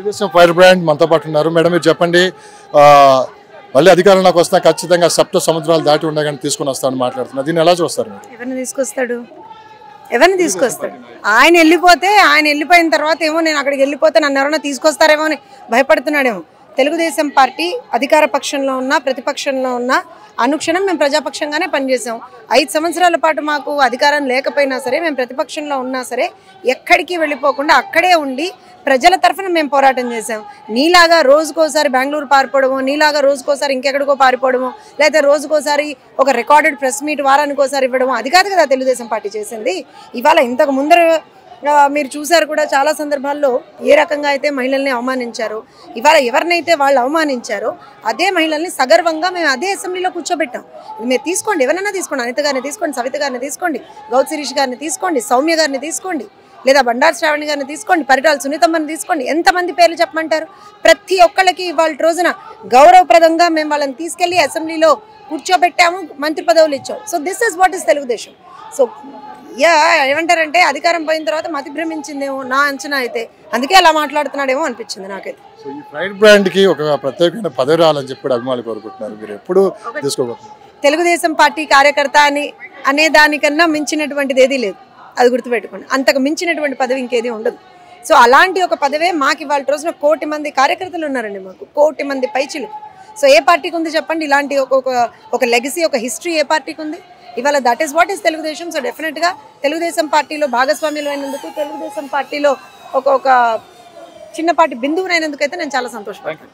Telugu Desam fire brand మనతో పాటు ఉన్నారు. మేడం మీరు చెప్పండి, మళ్ళీ అధికారంలోకి వస్తా ఖచ్చితంగా సప్త సముద్రాలు దాటి ఉండగానే తీసుకుని వస్తామని మాట్లాడుతున్నారు. దీన్ని ఎలా చూస్తారు? ఎవరిని తీసుకొస్తాడు? ఆయన వెళ్ళిపోయిన తర్వాత ఏమో నేను అక్కడికి వెళ్ళిపోతే నన్ను ఎవరైనా తీసుకొస్తారేమో అని భయపడుతున్నాడేమో. తెలుగుదేశం పార్టీ అధికార పక్షంలో ఉన్నా ప్రతిపక్షంలో ఉన్నా అనుక్షణం మేము ప్రజాపక్షంగానే పనిచేసాం. 5 సంవత్సరాల పాటు మాకు అధికారం లేకపోయినా సరే, మేము ప్రతిపక్షంలో ఉన్నా సరే ఎక్కడికి వెళ్ళిపోకుండా అక్కడే ఉండి ప్రజల తరఫున మేము పోరాటం చేసాం. నీలాగా రోజుకోసారి బెంగళూరు పారిపోవడమో, నీలాగా రోజుకోసారి ఇంకెక్కడికో పారిపోవడమో, లేదా రోజుకోసారి ఒక రికార్డెడ్ ప్రెస్ మీట్ వారానికోసారి ఇవ్వడమో అది కాదు కదా తెలుగుదేశం పార్టీ చేసింది. ఇవాళ ఇంతకు ముందర మీరు చూసారు కూడా చాలా సందర్భాల్లో ఏ రకంగా అయితే మహిళల్ని అవమానించారో, ఇవాళ ఎవరినైతే వాళ్ళు అవమానించారో అదే మహిళల్ని సగర్వంగా మేము అదే అసెంబ్లీలో కూర్చోబెట్టాం. మీరు తీసుకోండి, ఎవరైనా తీసుకోండి, అనిత గారిని తీసుకోండి, సవిత గారిని తీసుకోండి, గౌత్ శిరీష్ గారిని తీసుకోండి, సౌమ్య గారిని తీసుకోండి, లేదా బండారు శ్రావణి గారిని తీసుకోండి, పరిటాల సునీతమ్మని తీసుకోండి, ఎంతమంది పేర్లు చెప్పమంటారు? ప్రతి ఒక్కళ్ళకి ఇవాళ రోజున గౌరవప్రదంగా మేము వాళ్ళని తీసుకెళ్లి అసెంబ్లీలో కూర్చోబెట్టాము, మంత్రి పదవులు ఇచ్చాం. So this is what is Telugu Desam. So ఏమంటారంటే అధికారం పోయిన తర్వాత మతి భ్రమించిందేమో నా అంచనా అయితే, అందుకే అలా మాట్లాడుతున్నాడేమో అనిపించింది నాకైతే. సో ఈ ఫైర్ బ్రాండ్ కి ఒక ప్రత్యేకమైన పదవి రావాలని చెప్పి అభిమానులు కోరుకుంటున్నారు. మీరు ఎప్పుడు తీసుకోబోతున్నారు? తెలుగుదేశం పార్టీ కార్యకర్త అనే దానికన్నా మించినటువంటిది ఏదీ లేదు, అది గుర్తుపెట్టుకోండి. అంతకు మించినటువంటి పదవి ఇంకేది ఉండదు. సో అలాంటి ఒక పదవే మాకు ఇవాళ రోజున 1 కోటి మంది కార్యకర్తలు ఉన్నారండి, మాకు 1 కోటి మంది పైచిలు. సో ఏ పార్టీకి ఉంది చెప్పండి ఇలాంటి ఒక లెగసీ, ఒక హిస్టరీ ఏ పార్టీకి ఉంది? ఇవాళ that is what is Telugu Desam. So డెఫినెట్గా తెలుగుదేశం పార్టీలో భాగస్వామ్యులు అయినందుకు, తెలుగుదేశం పార్టీలో ఒక చిన్నపాటి బిందువునైనందుకు అయితే నేను చాలా సంతోషపడతాను.